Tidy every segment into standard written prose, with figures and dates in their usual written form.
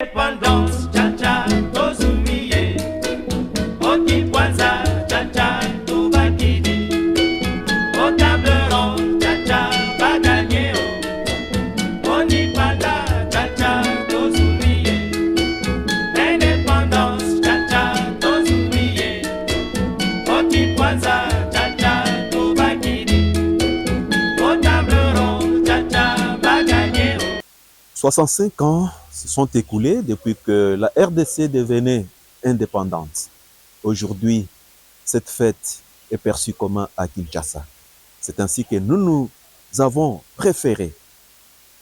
Indépendance, cha-cha, tozumiye. Okikwanza, cha-cha, tubakidi. Au table ronde, cha-cha, baganye. Onipanda, cha-cha, tozumiye. Indépendance, cha-cha, tozumiye. Okikwanza, cha-cha, tubakidi. Au table ronde, cha-cha, baganye. 65 ans se sont écoulés depuis que la RDC devenait indépendante. Aujourd'hui, cette fête est perçue comme à Kinshasa. C'est ainsi que nous avons préféré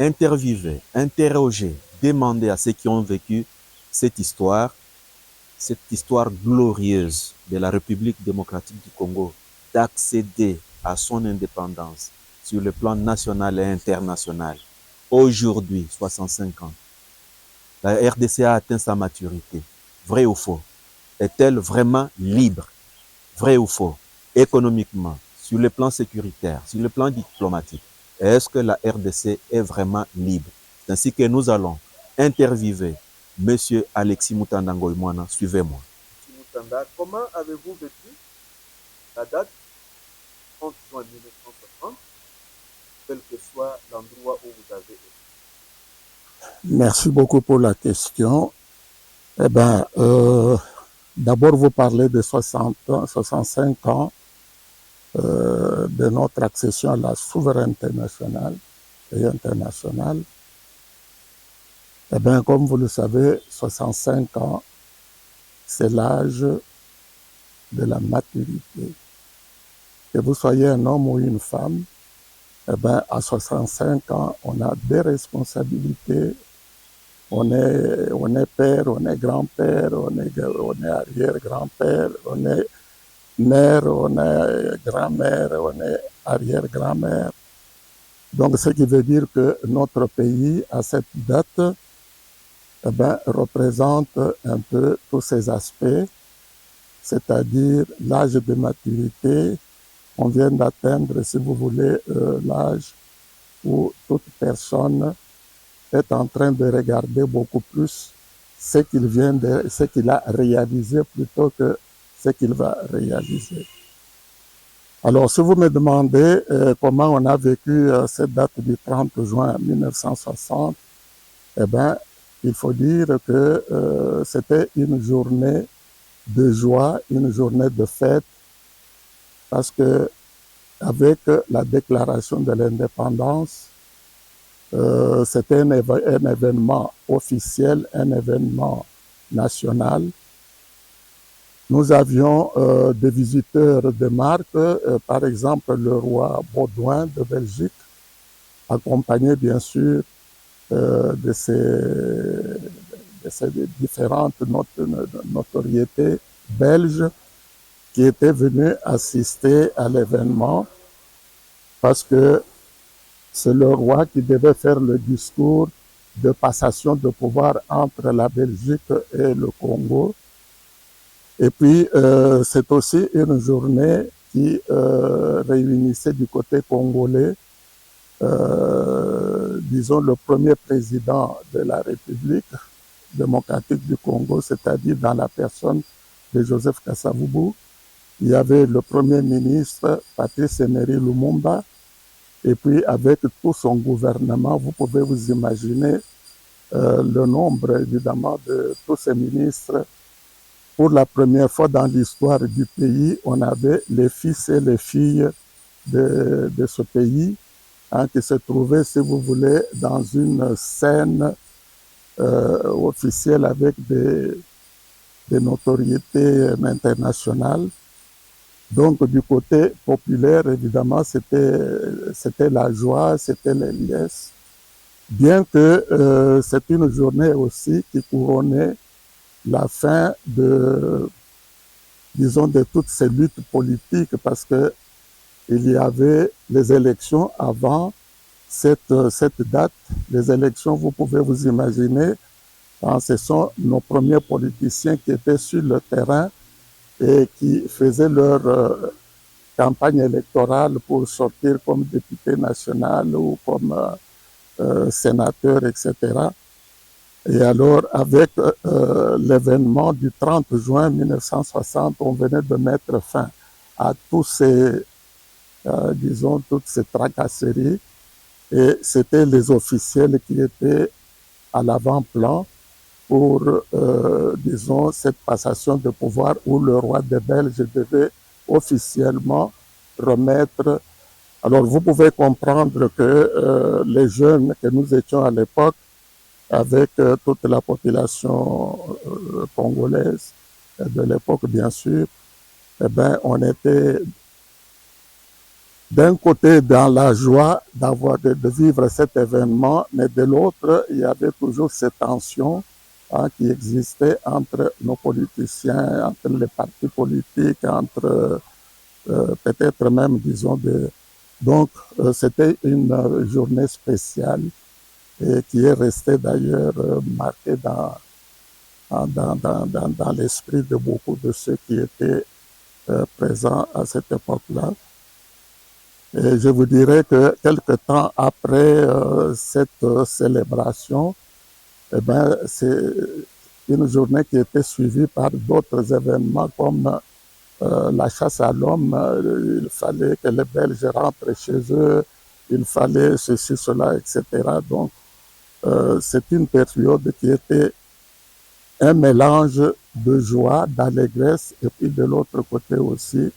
interviewer, interroger, demander à ceux qui ont vécu cette histoire glorieuse de la République démocratique du Congo, d'accéder à son indépendance sur le plan national et international. Aujourd'hui, 65 ans, la RDC a atteint sa maturité. Vrai ou faux? Est-elle vraiment libre? Vrai ou faux? Économiquement, sur le plan sécuritaire, sur le plan diplomatique, est-ce que la RDC est vraiment libre? C'est ainsi que nous allons interviewer M. Alexis Mutanda Ngoïmouana. Suivez-moi. Mutanda, comment avez-vous vécu la date 30 juin 1960, quel que soit l'endroit où vous avez été? Merci beaucoup pour la question. Eh bien, d'abord, vous parlez de 65 ans de notre accession à la souveraineté nationale et internationale. Eh bien, comme vous le savez, 65 ans, c'est l'âge de la maturité. Que vous soyez un homme ou une femme, eh bien, à 65 ans, on a des responsabilités. On est père, on est grand-père, on est arrière-grand-père, on est mère, on est grand-mère, on est arrière-grand-mère. Donc, ce qui veut dire que notre pays, à cette date, eh bien, représente un peu tous ces aspects, c'est-à-dire l'âge de maturité. On vient d'atteindre, si vous voulez, l'âge où toute personne est en train de regarder beaucoup plus ce qu'il a réalisé plutôt que ce qu'il va réaliser. Alors, si vous me demandez comment on a vécu cette date du 30 juin 1960, eh bien, il faut dire que c'était une journée de joie, une journée de fête, parce que avec la déclaration de l'indépendance, c'était un événement officiel, un événement national. Nous avions des visiteurs de marque, par exemple le roi Baudouin de Belgique, accompagné bien sûr de ces différentes notoriétés belges qui étaient venus assister à l'événement parce que c'est le roi qui devait faire le discours de passation de pouvoir entre la Belgique et le Congo. Et puis, c'est aussi une journée qui réunissait du côté congolais, disons, le premier président de la République démocratique du Congo, c'est-à-dire dans la personne de Joseph Kasavubu. Il y avait le premier ministre, Patrice Emery Lumumba, et puis avec tout son gouvernement, vous pouvez vous imaginer le nombre évidemment de tous ces ministres. Pour la première fois dans l'histoire du pays, on avait les fils et les filles de ce pays qui se trouvaient, si vous voulez, dans une scène officielle avec des notoriétés internationales. Donc, du côté populaire, évidemment, c'était la joie, c'était les liesses. Bien que c'est une journée aussi qui couronnait la fin de toutes ces luttes politiques, parce que il y avait les élections avant cette date. Les élections, vous pouvez vous imaginer, ce sont nos premiers politiciens qui étaient sur le terrain et qui faisaient leur campagne électorale pour sortir comme député national ou comme sénateur, etc. Et alors, avec l'événement du 30 juin 1960, on venait de mettre fin à tous ces, disons, toutes ces tracasseries. Et c'était les officiels qui étaient à l'avant-plan pour, disons, cette passation de pouvoir où le roi des Belges devait officiellement remettre. Alors, vous pouvez comprendre que les jeunes que nous étions à l'époque, avec toute la population congolaise de l'époque, bien sûr, eh ben, on était d'un côté dans la joie de vivre cet événement, mais de l'autre, il y avait toujours cette tension qui existait entre nos politiciens, entre les partis politiques, entre peut-être même, disons, donc c'était une journée spéciale et qui est restée d'ailleurs marquée dans l'esprit de beaucoup de ceux qui étaient présents à cette époque-là. Et je vous dirais que quelque temps après cette célébration, eh ben, c'est une journée qui était suivie par d'autres événements comme la chasse à l'homme. Il fallait que les Belges rentrent chez eux, il fallait ceci, cela, etc. Donc, c'est une période qui était un mélange de joie, d'allégresse, et puis de l'autre côté aussi,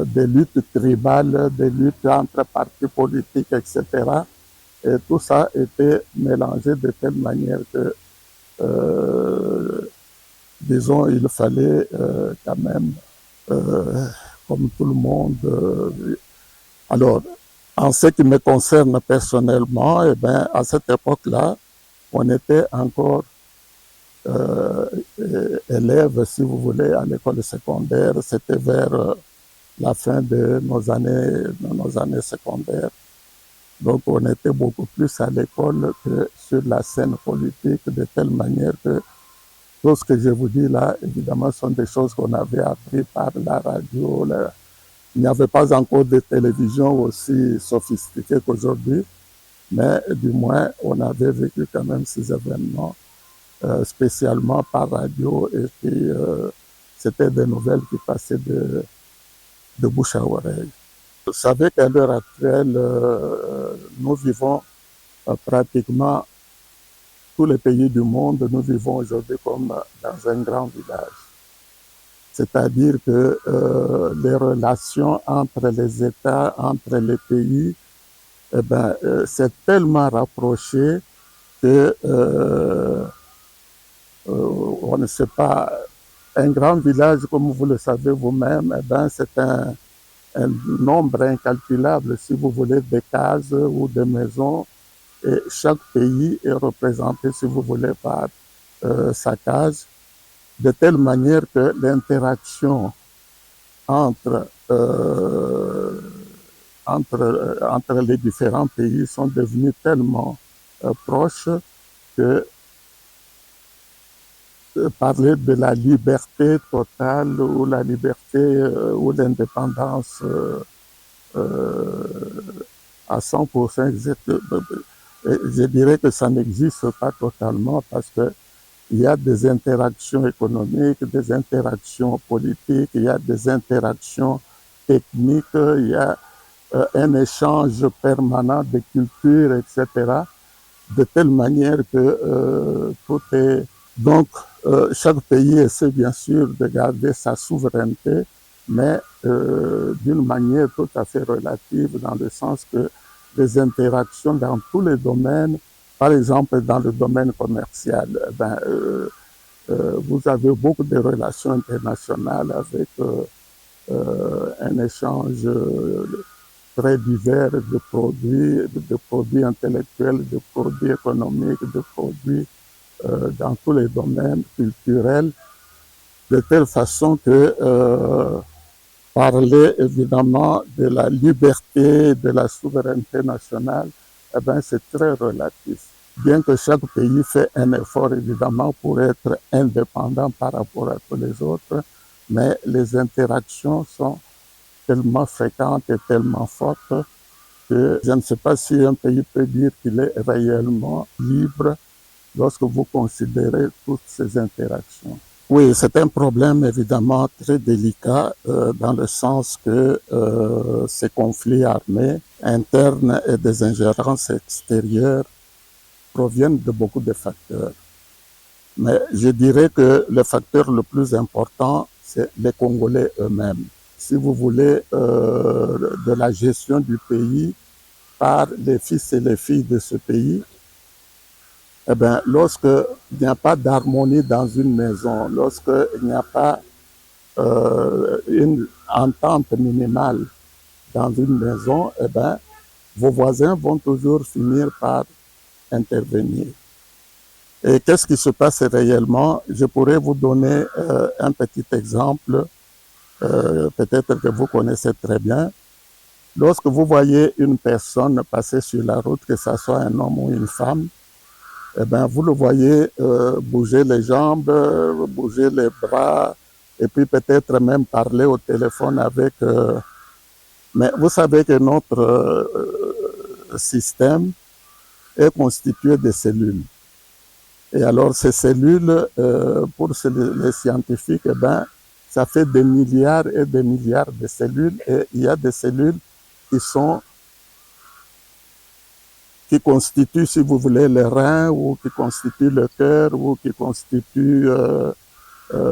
des luttes tribales, des luttes entre partis politiques, etc. Et tout ça était mélangé de telle manière que, disons, il fallait quand même, comme tout le monde. Alors, en ce qui me concerne personnellement, eh ben, à cette époque-là, on était encore élèves, si vous voulez, à l'école secondaire. C'était vers la fin de nos années secondaires. Donc, on était beaucoup plus à l'école que sur la scène politique, de telle manière que tout ce que je vous dis là, évidemment, sont des choses qu'on avait appris par la radio. Il n'y avait pas encore de télévision aussi sophistiquée qu'aujourd'hui, mais du moins, on avait vécu quand même ces événements, spécialement par radio, et puis c'était des nouvelles qui passaient de bouche à oreille. Vous savez qu'à l'heure actuelle, nous vivons pratiquement tous les pays du monde, nous vivons aujourd'hui comme dans un grand village. C'est-à-dire que les relations entre les États, entre les pays, eh ben, c'est tellement rapproché que on ne sait pas, un grand village, comme vous le savez vous-même, eh ben, c'est un nombre incalculable, si vous voulez, de cases ou de maisons. Et chaque pays est représenté, si vous voulez, par sa case, de telle manière que l'interaction entre les différents pays sont devenus tellement proches que parler de la liberté totale ou la liberté ou l'indépendance à 100%, je dirais que ça n'existe pas totalement parce que il y a des interactions économiques, des interactions politiques, il y a des interactions techniques, il y a un échange permanent de culture, etc., de telle manière que tout est... Donc, chaque pays essaie bien sûr de garder sa souveraineté, mais d'une manière tout à fait relative, dans le sens que les interactions dans tous les domaines, par exemple dans le domaine commercial, vous avez beaucoup de relations internationales avec un échange très divers de produits intellectuels, de produits économiques, de produits dans tous les domaines culturels, de telle façon que parler évidemment de la liberté, de la souveraineté nationale, eh ben, c'est très relatif. Bien que chaque pays fait un effort évidemment pour être indépendant par rapport à tous les autres, mais les interactions sont tellement fréquentes et tellement fortes que je ne sais pas si un pays peut dire qu'il est réellement libre lorsque vous considérez toutes ces interactions. Oui, c'est un problème évidemment très délicat dans le sens que ces conflits armés internes et des ingérences extérieures proviennent de beaucoup de facteurs. Mais je dirais que le facteur le plus important, c'est les Congolais eux-mêmes. Si vous voulez, de la gestion du pays par les fils et les filles de ce pays, eh bien, lorsqu'il n'y a pas d'harmonie dans une maison, lorsqu'il n'y a pas une entente minimale dans une maison, eh bien, vos voisins vont toujours finir par intervenir. Et qu'est-ce qui se passe réellement? Je pourrais vous donner un petit exemple, peut-être que vous connaissez très bien. Lorsque vous voyez une personne passer sur la route, que ce soit un homme ou une femme, eh bien, vous le voyez bouger les jambes, bouger les bras, et puis peut-être même parler au téléphone avec... mais vous savez que notre système est constitué de cellules. Et alors ces cellules, pour les scientifiques, eh ben, ça fait des milliards et des milliards de cellules. Et il y a des cellules qui constituent, si vous voulez, les reins, ou qui constituent le cœur, ou qui constituent,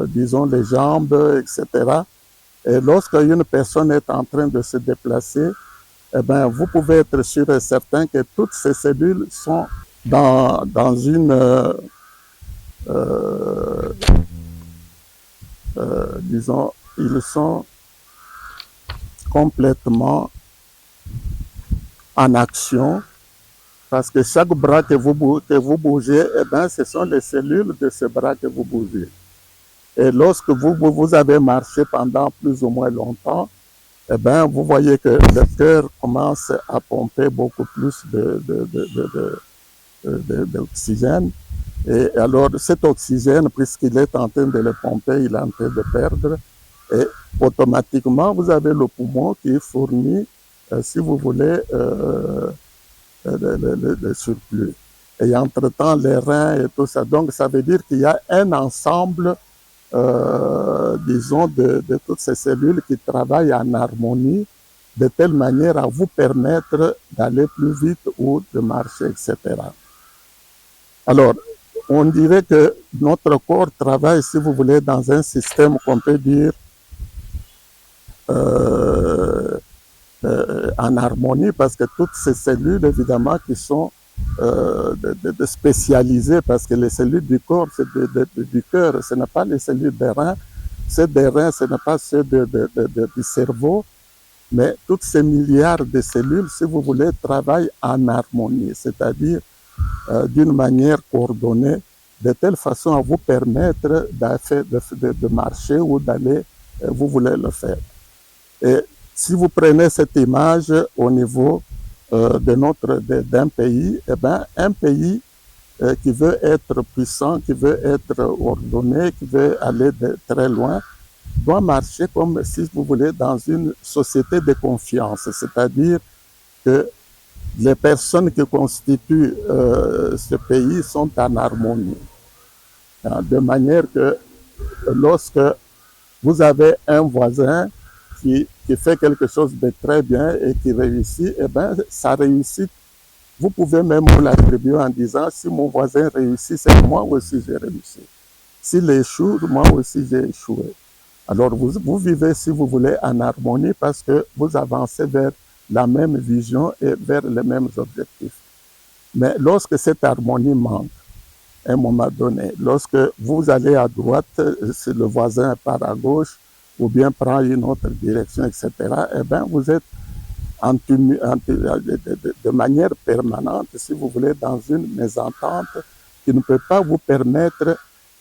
disons, les jambes, etc. Et lorsque une personne est en train de se déplacer, eh ben, vous pouvez être sûr et certain que toutes ces cellules sont dans une, disons, ils sont complètement en action, parce que chaque bras que vous bougez, eh ben, ce sont les cellules de ce bras que vous bougez. Et lorsque vous avez marché pendant plus ou moins longtemps, eh ben, vous voyez que le cœur commence à pomper beaucoup plus d'oxygène. Et alors, cet oxygène, puisqu'il est en train de le pomper, il est en train de perdre. Et automatiquement, vous avez le poumon qui fournit, si vous voulez, le surplus. Et entre-temps, les reins et tout ça. Donc, ça veut dire qu'il y a un ensemble, disons, de toutes ces cellules qui travaillent en harmonie de telle manière à vous permettre d'aller plus vite ou de marcher, etc. Alors, on dirait que notre corps travaille, si vous voulez, dans un système qu'on peut dire en harmonie, parce que toutes ces cellules, évidemment, qui sont spécialisées, parce que les cellules du corps, c'est du cœur, ce n'est pas les cellules des reins, ceux des reins, ce n'est pas ceux du cerveau, mais toutes ces milliards de cellules, si vous voulez, travaillent en harmonie, c'est-à-dire d'une manière coordonnée, de telle façon à vous permettre de marcher ou d'aller, vous voulez le faire. Et si vous prenez cette image au niveau d'un pays, eh ben, un pays qui veut être puissant, qui veut être ordonné, qui veut aller très loin, doit marcher comme, si vous voulez, dans une société de confiance, c'est-à-dire que les personnes qui constituent ce pays sont en harmonie. De manière que lorsque vous avez un voisin qui fait quelque chose de très bien et qui réussit, eh bien, sa réussite, vous pouvez même vous l'attribuer en disant, si mon voisin réussit, c'est moi aussi j'ai réussi. S'il échoue, moi aussi j'ai échoué. Alors vous vivez, si vous voulez, en harmonie parce que vous avancez vers la même vision et vers les mêmes objectifs. Mais lorsque cette harmonie manque, à un moment donné, lorsque vous allez à droite, si le voisin part à gauche, ou bien prend une autre direction, etc., eh bien, vous êtes de manière permanente, si vous voulez, dans une mésentente qui ne peut pas vous permettre.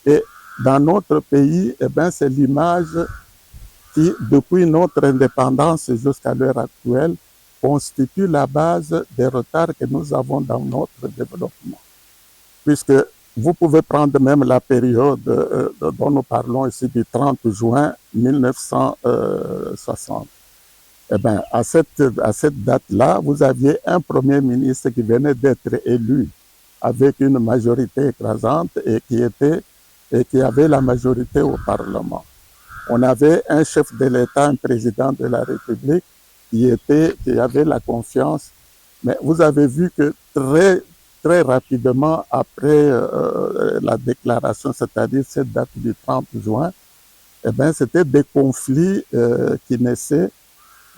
Et dans notre pays, eh bien, c'est l'image qui, depuis notre indépendance jusqu'à l'heure actuelle, constitue la base des retards que nous avons dans notre développement. Puisque vous pouvez prendre même la période dont nous parlons ici du 30 juin 1960. Eh bien, à cette date-là, vous aviez un premier ministre qui venait d'être élu avec une majorité écrasante et qui avait la majorité au Parlement. On avait un chef de l'État, un président de la République qui avait la confiance. Mais vous avez vu que très rapidement après la déclaration, c'est-à-dire cette date du 30 juin, eh bien, c'était des conflits qui naissaient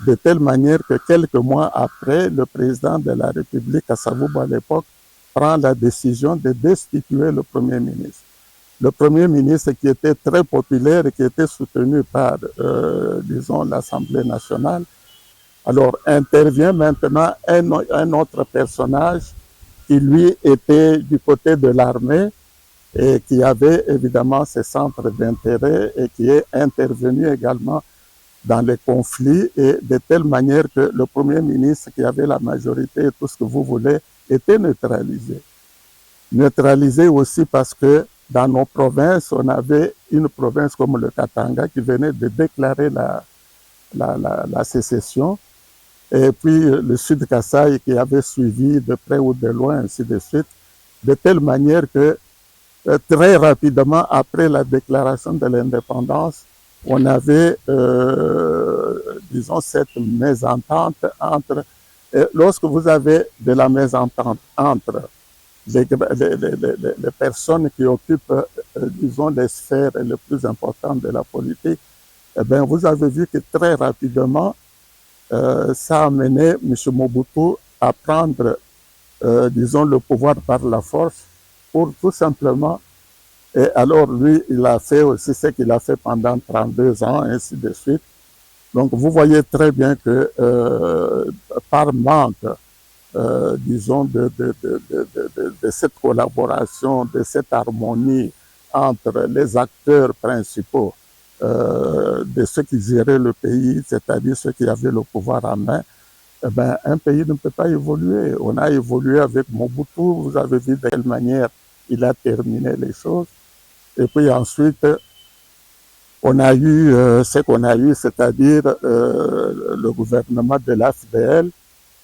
de telle manière que quelques mois après, le président de la République, Kasavubu à l'époque, prend la décision de destituer le Premier ministre. Le Premier ministre qui était très populaire et qui était soutenu par, disons, l'Assemblée nationale. Alors intervient maintenant un autre personnage qui lui était du côté de l'armée et qui avait évidemment ses centres d'intérêt et qui est intervenu également dans les conflits et de telle manière que le Premier ministre qui avait la majorité et tout ce que vous voulez était neutralisé. Neutralisé aussi parce que dans nos provinces, on avait une province comme le Katanga qui venait de déclarer la sécession, et puis le Sud Kasaï qui avait suivi de près ou de loin, ainsi de suite, de telle manière que très rapidement après la déclaration de l'indépendance, on avait, disons, cette mésentente entre... lorsque vous avez de la mésentente entre les personnes qui occupent, disons, les sphères les plus importantes de la politique, eh bien, vous avez vu que très rapidement, ça a amené M. Mobutu à prendre, disons, le pouvoir par la force pour tout simplement... Et alors, lui, il a fait aussi ce qu'il a fait pendant 32 ans, ainsi de suite. Donc, vous voyez très bien que par manque, disons, de cette collaboration, de cette harmonie entre les acteurs principaux de ceux qui géraient le pays, c'est-à-dire ceux qui avaient le pouvoir en main, eh bien, un pays ne peut pas évoluer. On a évolué avec Mobutu, vous avez vu de quelle manière il a terminé les choses. Et puis ensuite, on a eu ce qu'on a eu, c'est-à-dire le gouvernement de l'AFDL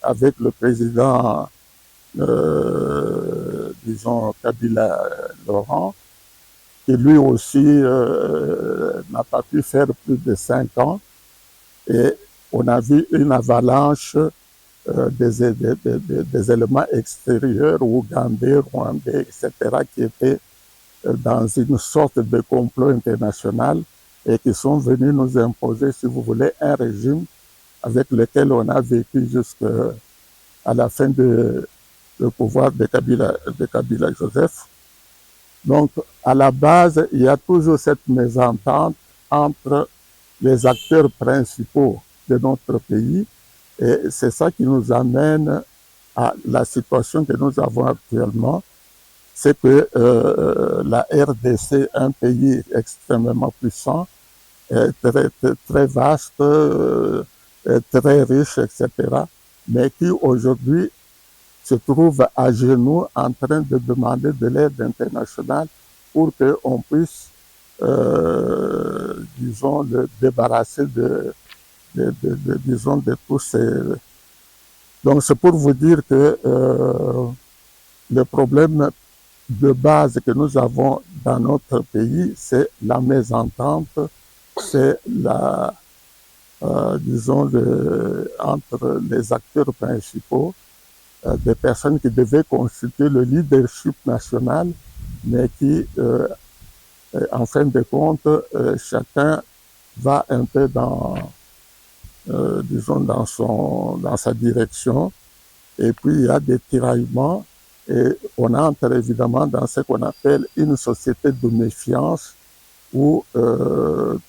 avec le président, disons, Kabila Laurent, qui lui aussi n'a pas pu faire plus de 5 ans. Et on a vu une avalanche des éléments extérieurs, ougandais, rwandais, etc., qui étaient dans une sorte de complot international et qui sont venus nous imposer, si vous voulez, un régime avec lequel on a vécu jusqu'à la fin du pouvoir de Kabila Joseph. Donc, à la base, il y a toujours cette mésentente entre les acteurs principaux de notre pays et c'est ça qui nous amène à la situation que nous avons actuellement. C'est que la RDC, un pays extrêmement puissant, très vaste, très riche, etc., mais qui aujourd'hui se trouve à genoux en train de demander de l'aide internationale pour qu'on puisse, disons, le débarrasser disons, de tous ces... Donc c'est pour vous dire que le problème de base que nous avons dans notre pays, c'est la mésentente, c'est disons, entre les acteurs principaux, des personnes qui devaient constituer le leadership national, mais qui, en fin de compte, chacun va un peu disons, dans sa direction, et puis il y a des tiraillements. Et on entre évidemment dans ce qu'on appelle une société de méfiance où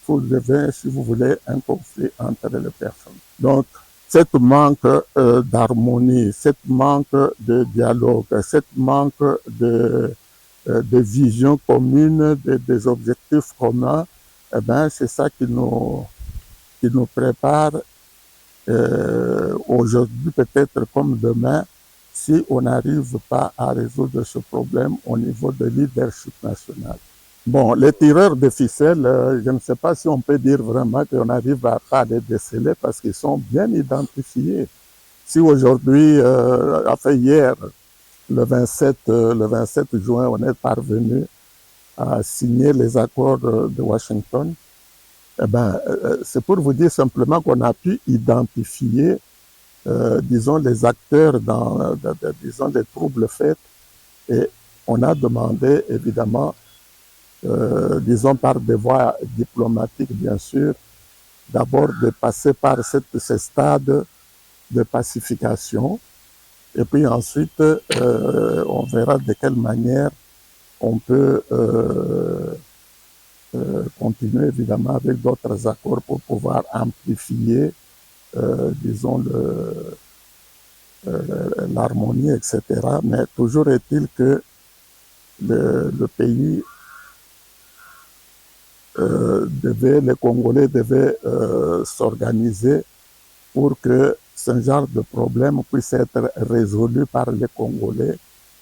tout devient, si vous voulez, un conflit entre les personnes. Donc, cette manque d'harmonie, cette manque de dialogue, cette manque de vision commune, des objectifs communs, eh ben, c'est ça qui nous prépare aujourd'hui, peut-être comme demain, si on n'arrive pas à résoudre ce problème au niveau de leadership national. Bon, les tireurs de ficelles, je ne sais pas si on peut dire vraiment qu'on arrive à les déceler parce qu'ils sont bien identifiés. Si aujourd'hui, enfin hier, le 27 juin, on est parvenu à signer les accords de Washington. Eh ben, c'est pour vous dire simplement qu'on a pu identifier, disons, les acteurs dans, disons, les troubles faits, et on a demandé, évidemment, disons, par des voies diplomatiques, bien sûr, d'abord de passer par ces stades de pacification, et puis ensuite, on verra de quelle manière on peut continuer évidemment avec d'autres accords pour pouvoir amplifier, disons, l'harmonie, etc. Mais toujours est-il que le pays les Congolais devaient s'organiser pour que ce genre de problème puisse être résolu par les Congolais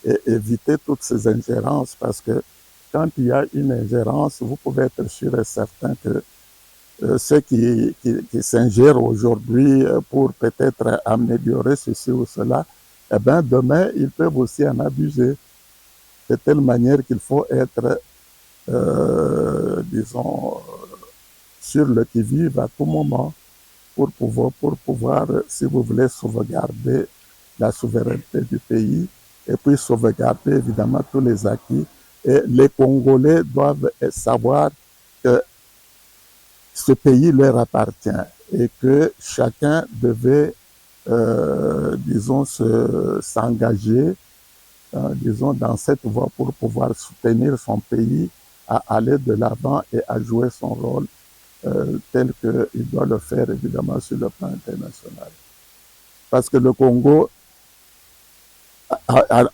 et éviter toutes ces ingérences, parce que quand il y a une ingérence, vous pouvez être sûr et certain que ceux qui s'ingèrent aujourd'hui pour peut-être améliorer ceci ou cela, eh bien demain, ils peuvent aussi en abuser. De telle manière qu'il faut être, disons, sur le qui-vive à tout moment pour pouvoir, si vous voulez, sauvegarder la souveraineté du pays et puis sauvegarder évidemment tous les acquis. Et les Congolais doivent savoir que ce pays leur appartient et que chacun devait, disons, s'engager, disons, dans cette voie pour pouvoir soutenir son pays à aller de l'avant et à jouer son rôle tel qu'il doit le faire, évidemment, sur le plan international. Parce que le Congo,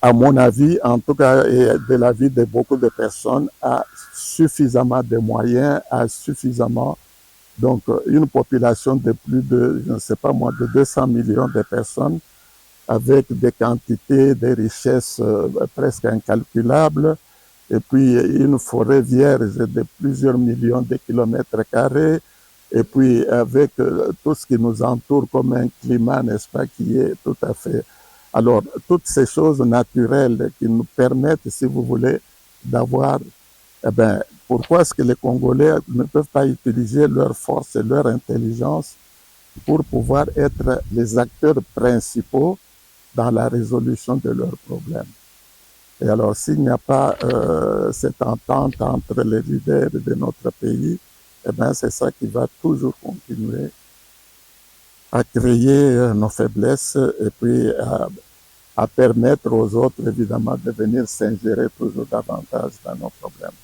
à mon avis, en tout cas, et de l'avis de beaucoup de personnes, a suffisamment de moyens, a suffisamment, donc, une population de plus de, je ne sais pas moi, de 200 millions de personnes, avec des quantités, des richesses presque incalculables, et puis une forêt vierge de plusieurs millions de kilomètres carrés, et puis avec tout ce qui nous entoure comme un climat, n'est-ce pas, qui est tout à fait... Alors, toutes ces choses naturelles qui nous permettent, si vous voulez, d'avoir... Eh bien, pourquoi est-ce que les Congolais ne peuvent pas utiliser leur force et leur intelligence pour pouvoir être les acteurs principaux dans la résolution de leurs problèmes? Et alors, s'il n'y a pas cette entente entre les leaders de notre pays, eh bien, c'est ça qui va toujours continuer à créer nos faiblesses et puis à permettre aux autres, évidemment, de venir s'ingérer toujours davantage dans nos problèmes.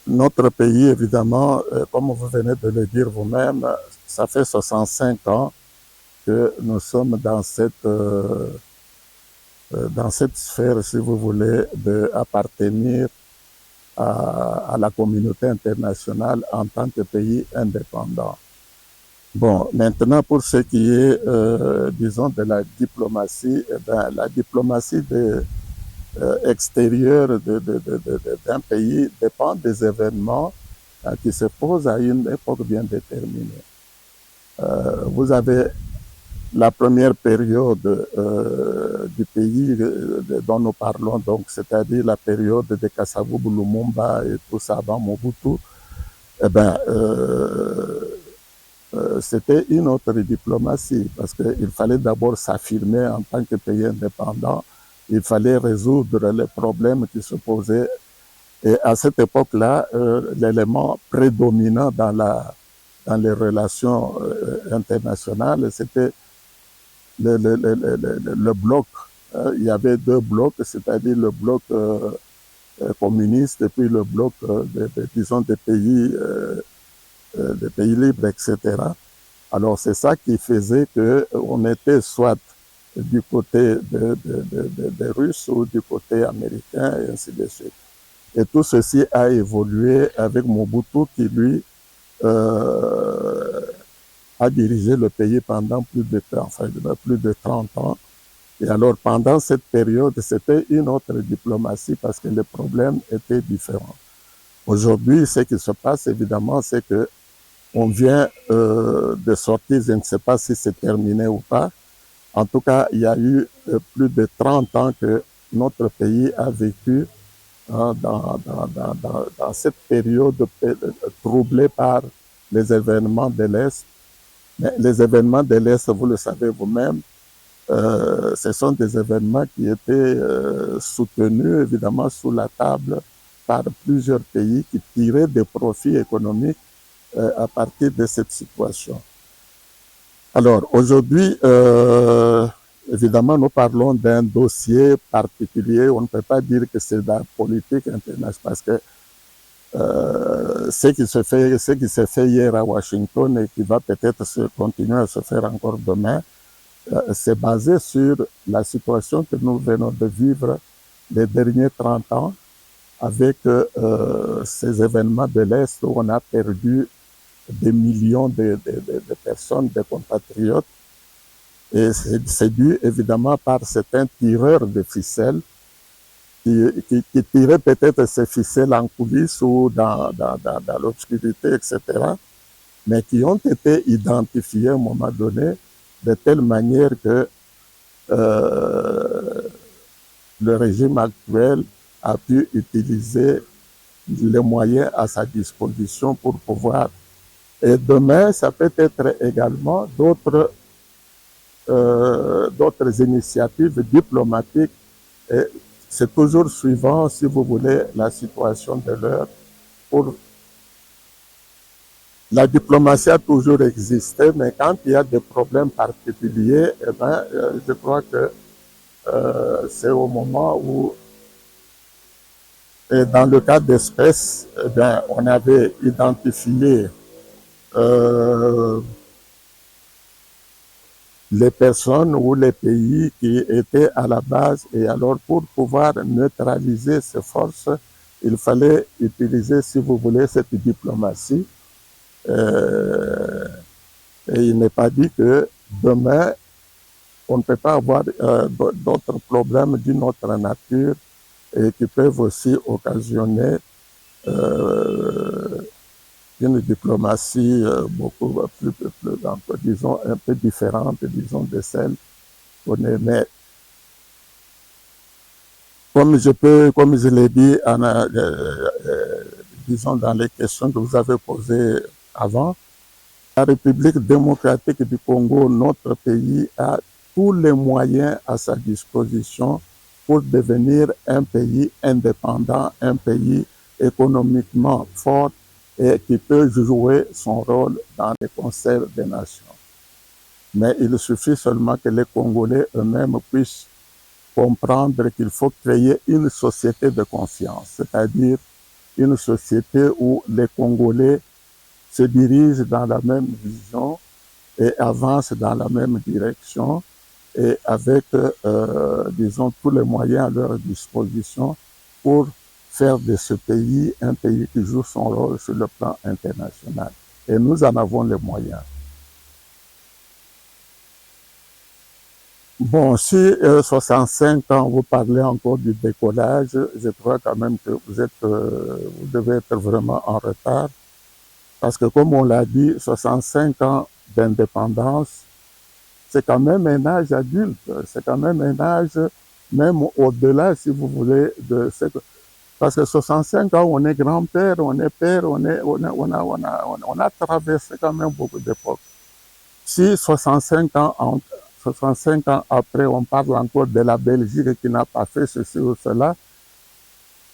Notre pays, évidemment, comme vous venez de le dire vous-même, ça fait 65 ans que nous sommes dans cette sphère, si vous voulez, d'appartenir à la communauté internationale en tant que pays indépendant. Bon, maintenant, pour ce qui est, disons, de la diplomatie, eh bien, la diplomatie extérieure d'un pays dépend des événements qui se posent à une époque bien déterminée. Vous avez la première période du pays dont nous parlons, donc, c'est-à-dire la période de Kasavubu Lumumba et tout ça avant Mobutu, eh bien, c'était une autre diplomatie, parce qu'il fallait d'abord s'affirmer en tant que pays indépendant, il fallait résoudre les problèmes qui se posaient. Et à cette époque-là, l'élément prédominant dans les relations internationales, c'était le bloc. Il y avait deux blocs, c'est-à-dire le bloc communiste et puis le bloc, disons, des pays libres, etc. Alors c'est ça qui faisait qu'on était soit du côté des Russes ou du côté américain, et ainsi de suite. Et tout ceci a évolué avec Mobutu qui, lui, a dirigé le pays pendant plus de 30 ans. Et alors, pendant cette période, c'était une autre diplomatie parce que les problèmes étaient différents. Aujourd'hui, ce qui se passe, évidemment, c'est que on vient de sortir, je ne sais pas si c'est terminé ou pas, En tout cas, il y a eu plus de 30 ans que notre pays a vécu dans cette période troublée par les événements de l'Est. Mais les événements de l'Est, vous le savez vous-même, ce sont des événements qui étaient soutenus évidemment sous la table par plusieurs pays qui tiraient des profits économiques à partir de cette situation. Alors aujourd'hui, évidemment, nous parlons d'un dossier particulier. On ne peut pas dire que c'est de la politique internationale parce que ce qui s'est fait hier à Washington et qui va peut-être continuer à se faire encore demain, c'est basé sur la situation que nous venons de vivre les derniers 30 ans avec ces événements de l'Est où on a perdu des millions de personnes, de compatriotes. Et c'est dû évidemment par certains tireurs de ficelles qui tiraient peut-être ces ficelles en coulisses ou dans l'obscurité, etc., mais qui ont été identifiés à un moment donné de telle manière que le régime actuel a pu utiliser les moyens à sa disposition pour pouvoir. Et demain, ça peut être également d'autres initiatives diplomatiques. Et c'est toujours suivant, si vous voulez, la situation de l'heure. La diplomatie a toujours existé, mais quand il y a des problèmes particuliers, eh ben, je crois que c'est au moment où, et dans le cas d'espèces, eh bien, on avait identifié les personnes ou les pays qui étaient à la base. Et alors, pour pouvoir neutraliser ces forces, il fallait utiliser, si vous voulez, cette diplomatie. Et il n'est pas dit que demain, on ne peut pas avoir d'autres problèmes d'une autre nature et qui peuvent aussi occasionner une diplomatie beaucoup plus disons, un peu différente, disons, de celle qu'on aimait. Comme je l'ai dit, disons, dans les questions que vous avez posées avant, la République démocratique du Congo, notre pays, a tous les moyens à sa disposition pour devenir un pays indépendant, un pays économiquement fort et qui peut jouer son rôle dans les concerts des nations. Mais il suffit seulement que les Congolais eux-mêmes puissent comprendre qu'il faut créer une société de conscience, c'est-à-dire une société où les Congolais se dirigent dans la même vision et avancent dans la même direction et avec, disons, tous les moyens à leur disposition pour faire de ce pays un pays qui joue son rôle sur le plan international. Et nous en avons les moyens. Bon, si 65 ans, vous parlez encore du décollage, je crois quand même que vous devez être vraiment en retard. Parce que comme on l'a dit, 65 ans d'indépendance, c'est quand même un âge adulte. C'est quand même un âge, même au-delà, si vous voulez, de ce que... Parce que 65 ans, on est grand-père, on est père, on a traversé quand même beaucoup d'époques. Si 65 ans après, on parle encore de la Belgique qui n'a pas fait ceci ou cela,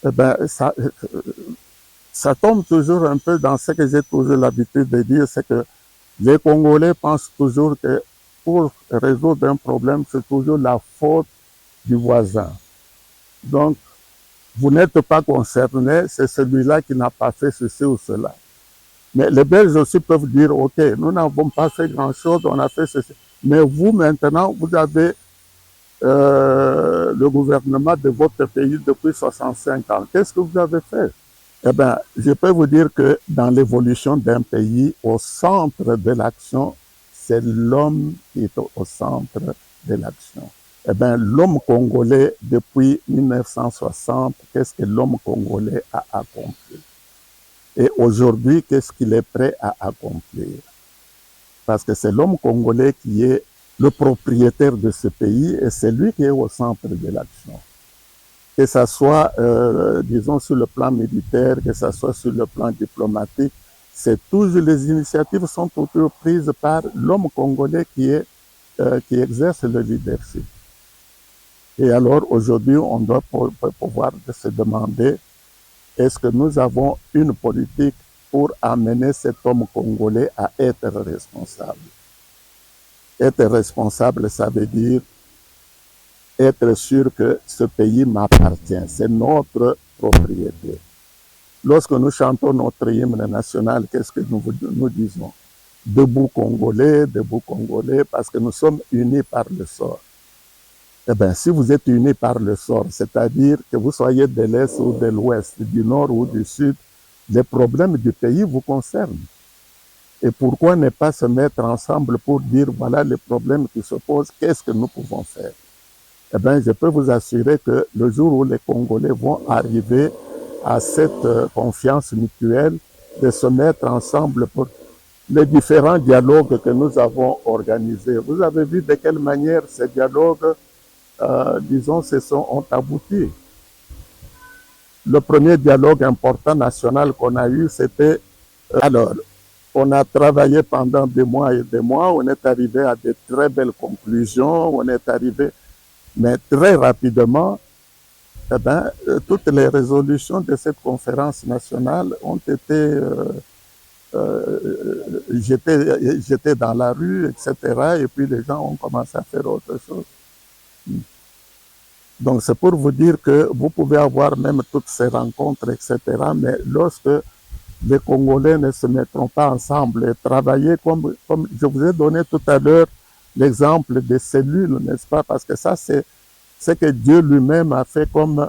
eh ben, ça tombe toujours un peu dans ce que j'ai toujours l'habitude de dire, c'est que les Congolais pensent toujours que pour résoudre un problème, c'est toujours la faute du voisin. Donc, vous n'êtes pas concerné, c'est celui-là qui n'a pas fait ceci ou cela. Mais les Belges aussi peuvent dire, OK, nous n'avons pas fait grand-chose, on a fait ceci. Mais vous, maintenant, vous avez le gouvernement de votre pays depuis 65 ans. Qu'est-ce que vous avez fait? Eh bien, je peux vous dire que dans l'évolution d'un pays, au centre de l'action, c'est l'homme qui est au centre de l'action. Eh bien, l'homme congolais, depuis 1960, qu'est-ce que l'homme congolais a accompli? Et aujourd'hui, qu'est-ce qu'il est prêt à accomplir? Parce que c'est l'homme congolais qui est le propriétaire de ce pays et c'est lui qui est au centre de l'action. Que ce soit, disons, sur le plan militaire, que ce soit sur le plan diplomatique, c'est toujours les initiatives sont toujours prises par l'homme congolais qui exerce le leadership. Et alors aujourd'hui, on doit pouvoir se demander est-ce que nous avons une politique pour amener cet homme congolais à être responsable. Être responsable, ça veut dire être sûr que ce pays m'appartient, c'est notre propriété. Lorsque nous chantons notre hymne national, qu'est-ce que nous disons? Debout Congolais, parce que nous sommes unis par le sort. Eh bien, si vous êtes unis par le sort, c'est-à-dire que vous soyez de l'Est ou de l'Ouest, du Nord ou du Sud, les problèmes du pays vous concernent. Et pourquoi ne pas se mettre ensemble pour dire, voilà les problèmes qui se posent, qu'est-ce que nous pouvons faire? Eh bien, je peux vous assurer que le jour où les Congolais vont arriver à cette confiance mutuelle, de se mettre ensemble pour les différents dialogues que nous avons organisés. Vous avez vu de quelle manière ces dialogues, disons, ont abouti. Le premier dialogue important national qu'on a eu, c'était... alors, on a travaillé pendant des mois et des mois, on est arrivé à de très belles conclusions, on est arrivé, mais très rapidement, eh bien, toutes les résolutions de cette conférence nationale ont été jetées dans la rue, etc. Et puis les gens ont commencé à faire autre chose. Donc c'est pour vous dire que vous pouvez avoir même toutes ces rencontres, etc. Mais lorsque les Congolais ne se mettront pas ensemble et travailler comme je vous ai donné tout à l'heure l'exemple des cellules, n'est-ce pas? Parce que ça, c'est ce que Dieu lui-même a fait comme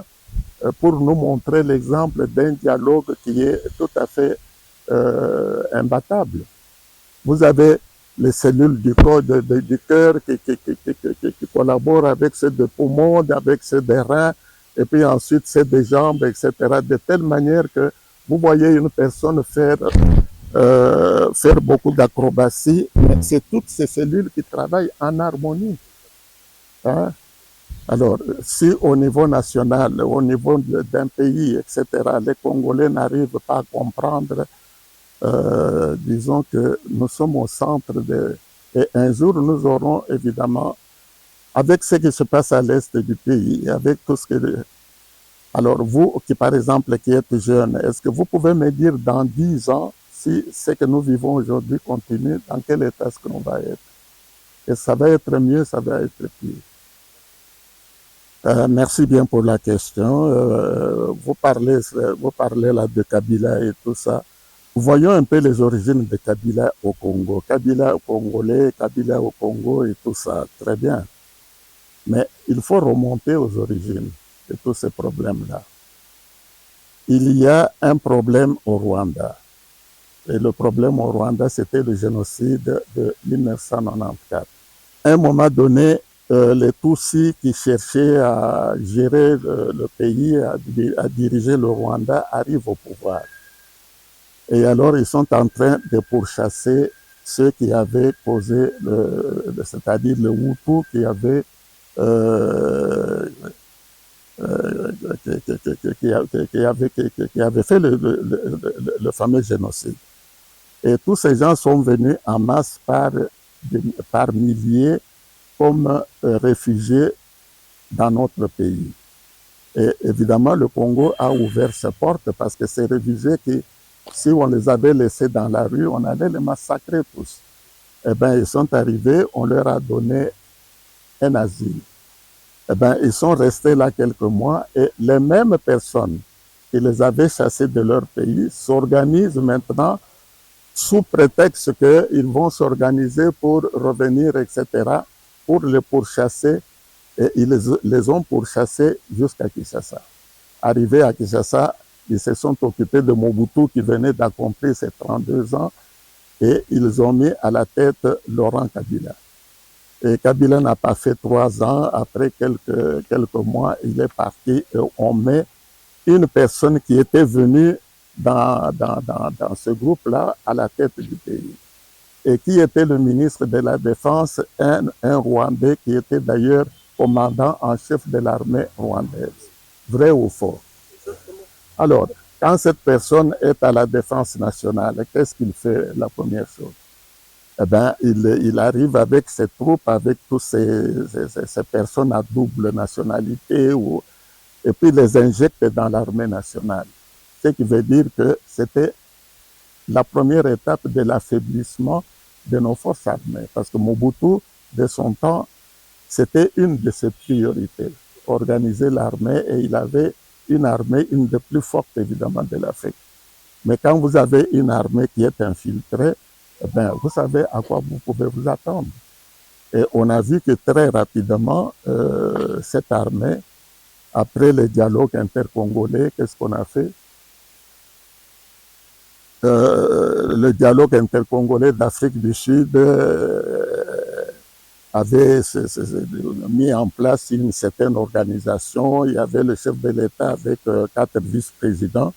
pour nous montrer l'exemple d'un dialogue qui est tout à fait imbattable. Vous avez les cellules du corps, du cœur qui collaborent avec ceux des poumons, avec ceux des reins, et puis ensuite ceux des jambes, etc. De telle manière que vous voyez une personne faire beaucoup d'acrobatie, mais c'est toutes ces cellules qui travaillent en harmonie. Hein? Alors, si au niveau national, au niveau d'un pays, etc., les Congolais n'arrivent pas à comprendre, disons que nous sommes au centre et un jour nous aurons évidemment, avec ce qui se passe à l'est du pays, avec tout ce que... Alors vous, qui par exemple, qui êtes jeune, est-ce que vous pouvez me dire dans 10 ans, si ce que nous vivons aujourd'hui continue, dans quel état est-ce que l'on va être? Et ça va être mieux, ça va être pire. Merci bien pour la question. Vous parlez là de Kabila et tout ça. Voyons un peu les origines de Kabila au Congo. Kabila au Congolais, Kabila au Congo et tout ça, très bien. Mais il faut remonter aux origines de tous ces problèmes-là. Il y a un problème au Rwanda. Et le problème au Rwanda, c'était le génocide de 1994. À un moment donné, les Tutsis qui cherchaient à gérer le pays, à diriger le Rwanda, arrivent au pouvoir. Et alors, ils sont en train de pourchasser ceux qui avaient causé, c'est-à-dire le Hutu qui avait fait le fameux génocide. Et tous ces gens sont venus en masse par milliers comme réfugiés dans notre pays. Et évidemment, le Congo a ouvert ses portes parce que ces réfugiés qui, si on les avait laissés dans la rue, on allait les massacrer tous. Eh bien, ils sont arrivés, on leur a donné un asile. Eh bien, ils sont restés là quelques mois et les mêmes personnes qui les avaient chassés de leur pays s'organisent maintenant sous prétexte qu'ils vont s'organiser pour revenir, etc., pour les pourchasser. Et ils les ont pourchassés jusqu'à Kinshasa. Arrivés à Kinshasa, ils se sont occupés de Mobutu qui venait d'accomplir ses 32 ans et ils ont mis à la tête Laurent Kabila. Et Kabila n'a pas fait 3 ans. Après quelques mois, il est parti et on met une personne qui était venue dans ce groupe-là à la tête du pays. Et qui était le ministre de la Défense? Un Rwandais qui était d'ailleurs commandant en chef de l'armée rwandaise. Vrai ou faux? Alors, quand cette personne est à la défense nationale, qu'est-ce qu'il fait la première chose? Eh bien, il arrive avec ses troupes, avec toutes ces personnes à double nationalité, et puis les injecte dans l'armée nationale. Ce qui veut dire que c'était la première étape de l'affaiblissement de nos forces armées. Parce que Mobutu, de son temps, c'était une de ses priorités, organiser l'armée, et il avait une armée, une des plus fortes évidemment de l'Afrique. Mais quand vous avez une armée qui est infiltrée, eh bien, vous savez à quoi vous pouvez vous attendre. Et on a vu que très rapidement, cette armée, après le dialogue intercongolais, qu'est-ce qu'on a fait? Le dialogue intercongolais d'Afrique du Sud avait mis en place une certaine organisation. Il y avait le chef de l'État avec 4 vice-présidents.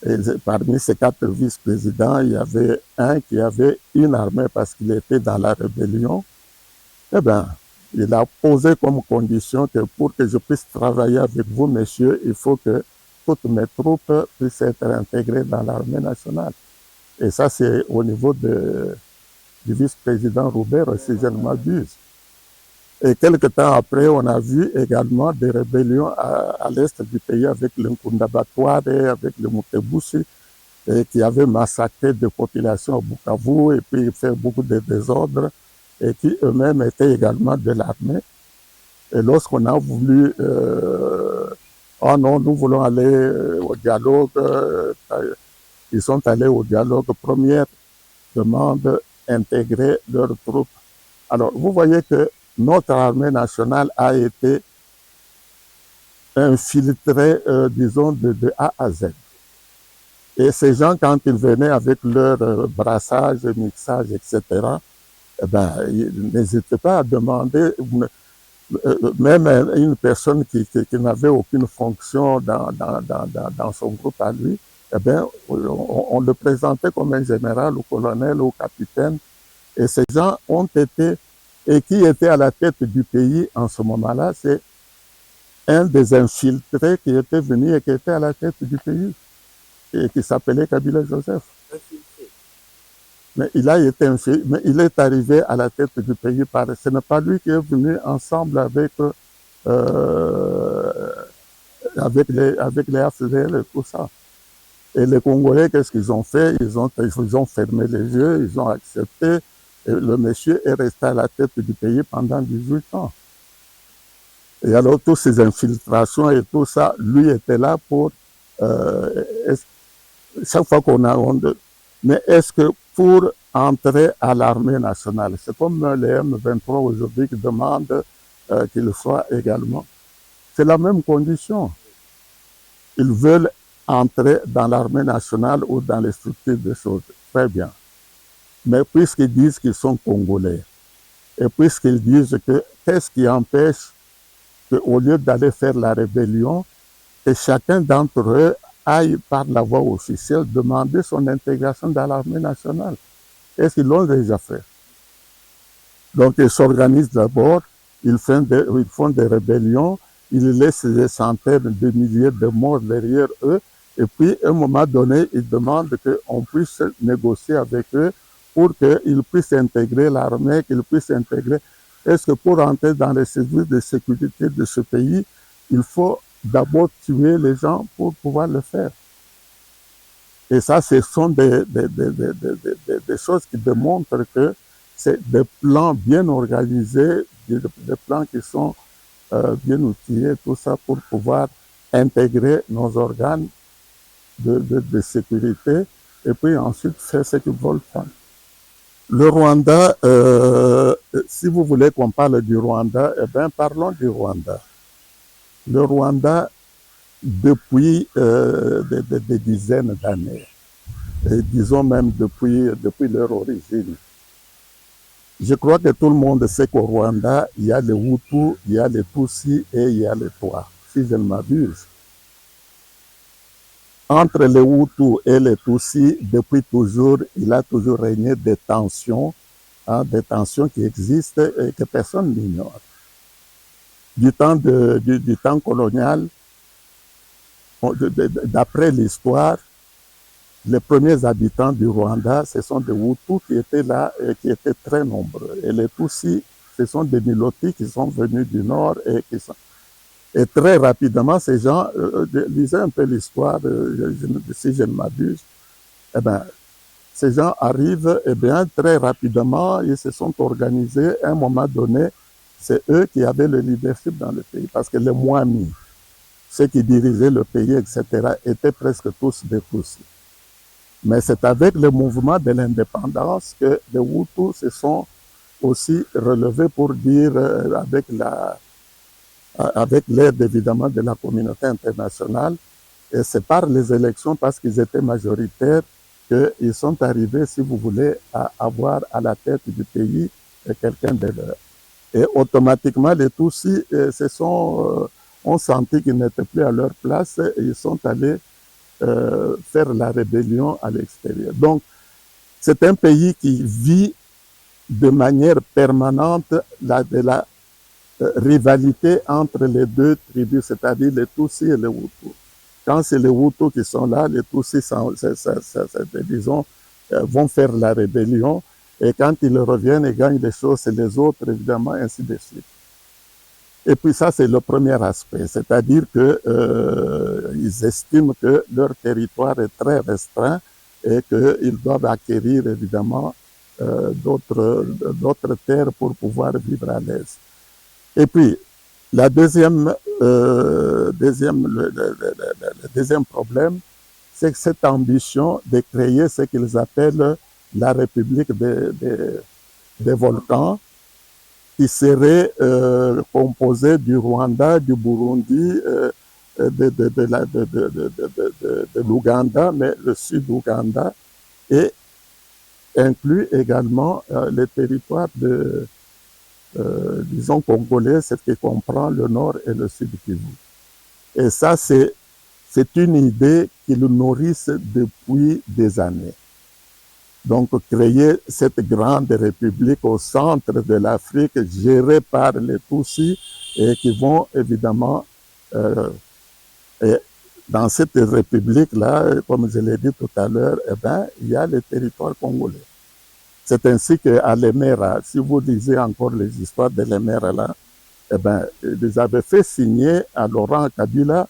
Et parmi ces 4 vice-présidents, il y avait un qui avait une armée parce qu'il était dans la rébellion. Eh bien, il a posé comme condition que pour que je puisse travailler avec vous, messieurs, il faut que toutes mes troupes puissent être intégrées dans l'armée nationale. Et ça, c'est au niveau du vice-président Roubert, si je ne m'abuse. Et quelque temps après, on a vu également des rébellions à l'est du pays avec le Nkundabatware, avec le Mutebushi, qui avaient massacré des populations à Bukavu et puis fait beaucoup de désordres, et qui eux-mêmes étaient également de l'armée. Et lorsqu'on a voulu, oh non, nous voulons aller au dialogue, ils sont allés au dialogue. Première demande, intégrer leurs troupes. Alors, vous voyez que notre armée nationale a été infiltrée, disons, de A à Z. Et ces gens, quand ils venaient avec leur brassage, mixage, etc., eh ben, ils n'hésitaient pas à demander, même une personne qui n'avait aucune fonction dans son groupe à lui, eh bien, on le présentait comme un général ou colonel ou capitaine. Et ces gens ont été, et qui était à la tête du pays en ce moment-là, c'est un des infiltrés qui était venu et qui était à la tête du pays, et qui s'appelait Kabila Joseph. Mais il a été infiltré, mais il est arrivé à la tête du pays par. Ce n'est pas lui qui est venu ensemble avec les AFDL et tout ça. Et les Congolais, qu'est-ce qu'ils ont fait? Ils ont fermé les yeux, ils ont accepté. Et le monsieur est resté à la tête du pays pendant 18 ans. Et alors, toutes ces infiltrations et tout ça, lui était là pour. Chaque fois qu'on a. Mais est-ce que pour entrer à l'armée nationale, c'est comme les M23 aujourd'hui qui demandent qu'il soit également. C'est la même condition. Ils veulent entrer dans l'armée nationale ou dans les structures de choses. Très bien. Mais puisqu'ils disent qu'ils sont Congolais, et puisqu'ils disent que qu'est-ce qui empêche qu'au lieu d'aller faire la rébellion, que chacun d'entre eux aille par la voie officielle demander son intégration dans l'armée nationale? Est-ce qu'ils l'ont déjà fait? Donc ils s'organisent d'abord, ils font des rébellions, ils laissent des centaines de milliers de morts derrière eux, et puis à un moment donné, ils demandent qu'on puisse négocier avec eux pour qu'ils puissent intégrer l'armée, qu'ils puissent intégrer. Est-ce que pour entrer dans les services de sécurité de ce pays, il faut d'abord tuer les gens pour pouvoir le faire? Et ça, ce sont des choses qui démontrent que c'est des plans bien organisés, des plans qui sont bien outillés, tout ça pour pouvoir intégrer nos organes de sécurité et puis ensuite faire ce qu'ils veulent faire. Le Rwanda, si vous voulez qu'on parle du Rwanda, eh bien, parlons du Rwanda. Le Rwanda, depuis des dizaines d'années, et disons même depuis leur origine. Je crois que tout le monde sait qu'au Rwanda, il y a les Hutus, il y a les Tutsis et il y a les Twa, si je ne m'abuse. entre les Hutus et les Tutsis, depuis toujours, il a toujours régné des tensions qui existent et que personne n'ignore. Du temps colonial, d'après l'histoire, les premiers habitants du Rwanda, ce sont des Hutus qui étaient là et qui étaient très nombreux. Et les Tutsis, ce sont des Nilotis qui sont venus du nord et très rapidement, ces gens, lisez un peu l'histoire, si je ne m'abuse, eh ben, ces gens arrivent, eh bien, très rapidement, ils se sont organisés. À un moment donné, c'est eux qui avaient le leadership dans le pays, parce que les Mwami, ceux qui dirigeaient le pays, etc., étaient presque tous des Tutsis. Mais c'est avec le mouvement de l'indépendance que les Hutus se sont aussi relevés pour dire, avec l'aide évidemment de la communauté internationale, et c'est par les élections, parce qu'ils étaient majoritaires, qu'ils sont arrivés, si vous voulez, à avoir à la tête du pays quelqu'un de leur. Et automatiquement, les Tutsis ont senti qu'ils n'étaient plus à leur place et ils sont allés faire la rébellion à l'extérieur. Donc, c'est un pays qui vit de manière permanente de la rivalité entre les deux tribus, c'est-à-dire les Tutsis et les Hutus. Quand c'est les Hutus qui sont là, les Tutsis, disons, vont faire la rébellion, et quand ils reviennent et gagnent des choses, c'est les autres, évidemment, ainsi de suite. Et puis ça, c'est le premier aspect, c'est-à-dire qu'ils estiment que leur territoire est très restreint et qu'ils doivent acquérir, évidemment, d'autres terres pour pouvoir vivre à l'aise. Et puis, le deuxième problème, c'est que cette ambition de créer ce qu'ils appellent la République des volcans, qui serait composée du Rwanda, du Burundi, de l'Ouganda, mais le sud-Ouganda, et inclut également les territoires disons congolais, ce qui comprend le nord et le sud Kivu. Et ça, c'est une idée qu'ils nourrissent depuis des années. Donc, créer cette grande république au centre de l'Afrique, gérée par les Tutsis, et qui vont évidemment, et dans cette république-là, comme je l'ai dit tout à l'heure, eh ben, il y a les territoires congolais. C'est ainsi qu'à l'Emera, si vous lisez encore les histoires de l'Emera, là, eh ben, ils avaient fait signer à Laurent Kabila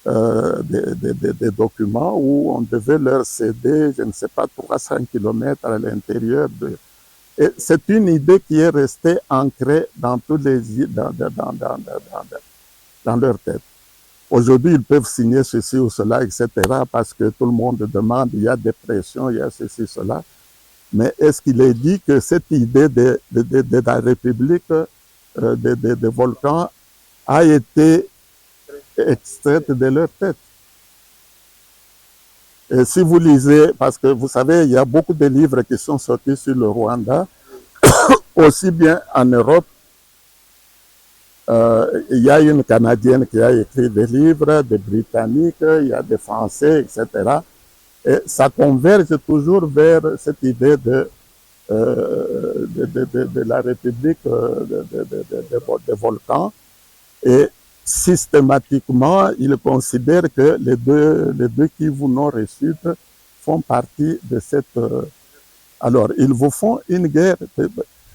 des documents où on devait leur céder, je ne sais pas, 300 km à l'intérieur de... Et c'est une idée qui est restée ancrée dans tous les dans leur tête. Aujourd'hui, ils peuvent signer ceci ou cela, etc., parce que tout le monde demande, il y a des pressions, il y a ceci, cela. Mais est-ce qu'il est dit que cette idée de la République des volcans a été extraite de leur tête? Et si vous lisez, parce que vous savez, il y a beaucoup de livres qui sont sortis sur le Rwanda, aussi bien en Europe. Il y a une Canadienne qui a écrit des livres, des Britanniques, il y a des Français, etc. Et ça converge toujours vers cette idée de la République des volcans. Et systématiquement, ils considèrent que les deux Kivu Nord et Sud font partie de cette... alors, ils vous font une guerre.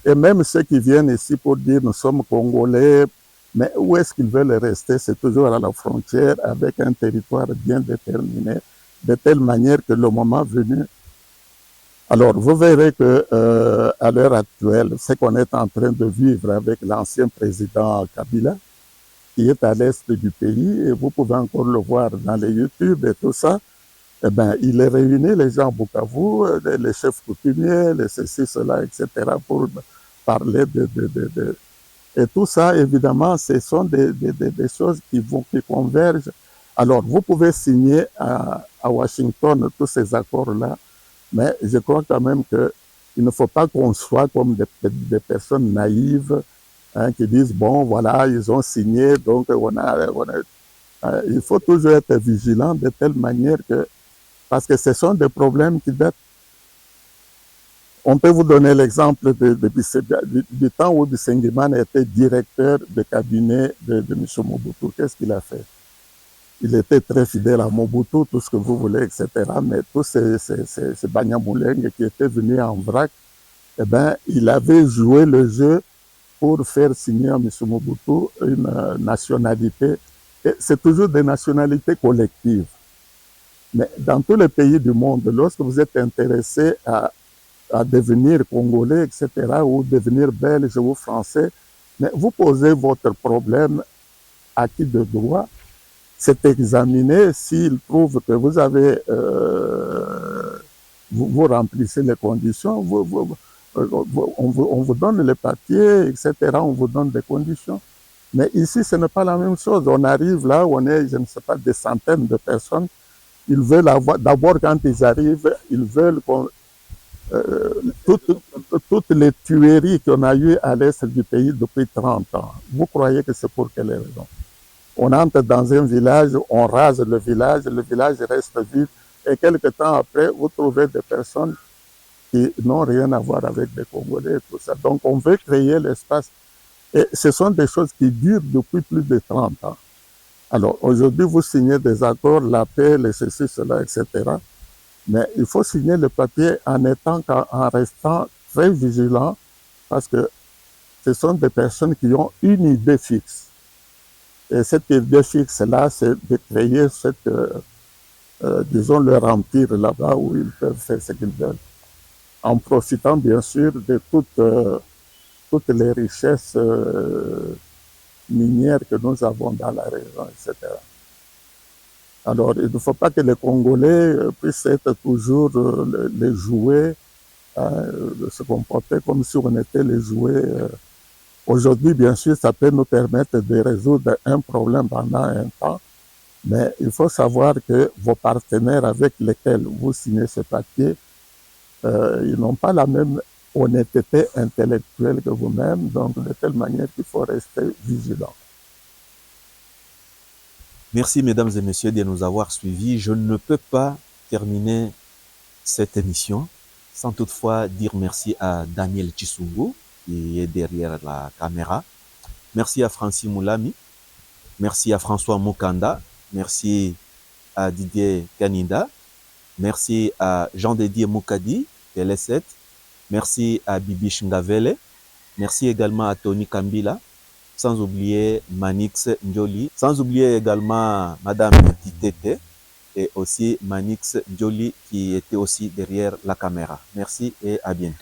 Et même ceux qui viennent ici pour dire nous sommes Congolais, mais où est-ce qu'ils veulent rester? C'est toujours à la frontière avec un territoire bien déterminé, de telle manière que le moment venu... Alors, vous verrez que à l'heure actuelle, ce qu'on est en train de vivre avec l'ancien président Kabila, qui est à l'est du pays, et vous pouvez encore le voir dans les YouTube et tout ça, eh ben, il a réuni les gens à Bukavu, les chefs coutumiers, les ceci, cela, etc., pour parler Et tout ça, évidemment, ce sont des choses qui convergent. Alors, vous pouvez signer à Washington tous ces accords-là, mais je crois quand même qu'il ne faut pas qu'on soit comme des personnes naïves, qui disent, bon, voilà, ils ont signé, donc on a... Il faut toujours être vigilant de telle manière que, parce que ce sont des problèmes qui datent. On peut vous donner l'exemple du temps où Bisengiman était directeur de cabinet de M. Mobutu. Qu'est-ce qu'il a fait? Il était très fidèle à Mobutu, tout ce que vous voulez, etc. Mais tous ces Banyamulenge qui étaient venus en vrac, eh ben, il avait joué le jeu pour faire signer à M. Mobutu une nationalité. C'est toujours des nationalités collectives. Mais dans tous les pays du monde, lorsque vous êtes intéressé à devenir congolais, etc., ou devenir belge ou français, mais vous posez votre problème acquis de droit, c'est examiné. S'il prouve que vous avez, vous remplissez les conditions, on vous donne les papiers, etc., on vous donne des conditions. Mais ici, ce n'est pas la même chose. On arrive là où on est, je ne sais pas, des centaines de personnes. Ils veulent avoir, d'abord quand ils arrivent, ils veulent qu'on toutes les tueries qu'on a eues à l'est du pays depuis 30 ans. Vous croyez que c'est pour quelle raison? On entre dans un village, on rase le village reste vide, et quelque temps après, vous trouvez des personnes qui n'ont rien à voir avec des Congolais, tout ça. Donc on veut créer l'espace. Et ce sont des choses qui durent depuis plus de 30 ans. Alors aujourd'hui, vous signez des accords, la paix, les ceci, cela, etc. Mais il faut signer le papier en restant très vigilant, parce que ce sont des personnes qui ont une idée fixe. Et cette idée fixe-là, c'est de créer disons, leur empire là-bas où ils peuvent faire ce qu'ils veulent, en profitant bien sûr de toutes les richesses minières que nous avons dans la région, etc. Alors, il ne faut pas que les Congolais puissent être toujours les jouets, se comporter comme si on était les jouets. Aujourd'hui, bien sûr, ça peut nous permettre de résoudre un problème pendant un temps, mais il faut savoir que vos partenaires avec lesquels vous signez ce papier, ils n'ont pas la même honnêteté intellectuelle que vous-même, donc de telle manière qu'il faut rester vigilant. Merci, mesdames et messieurs, de nous avoir suivis. Je ne peux pas terminer cette émission sans toutefois dire merci à Daniel Chisungu, qui est derrière la caméra. Merci à Francis Moulami. Merci à François Mukanda. Merci à Didier Kaninda. Merci à Jean-Dédier Moukadi, Télé7. Merci à Bibi Ngavele. Merci également à Tony Kambila. Sans oublier Manix Njoli. Sans oublier également Madame Titete et aussi Manix Njoli qui était aussi derrière la caméra. Merci et à bientôt.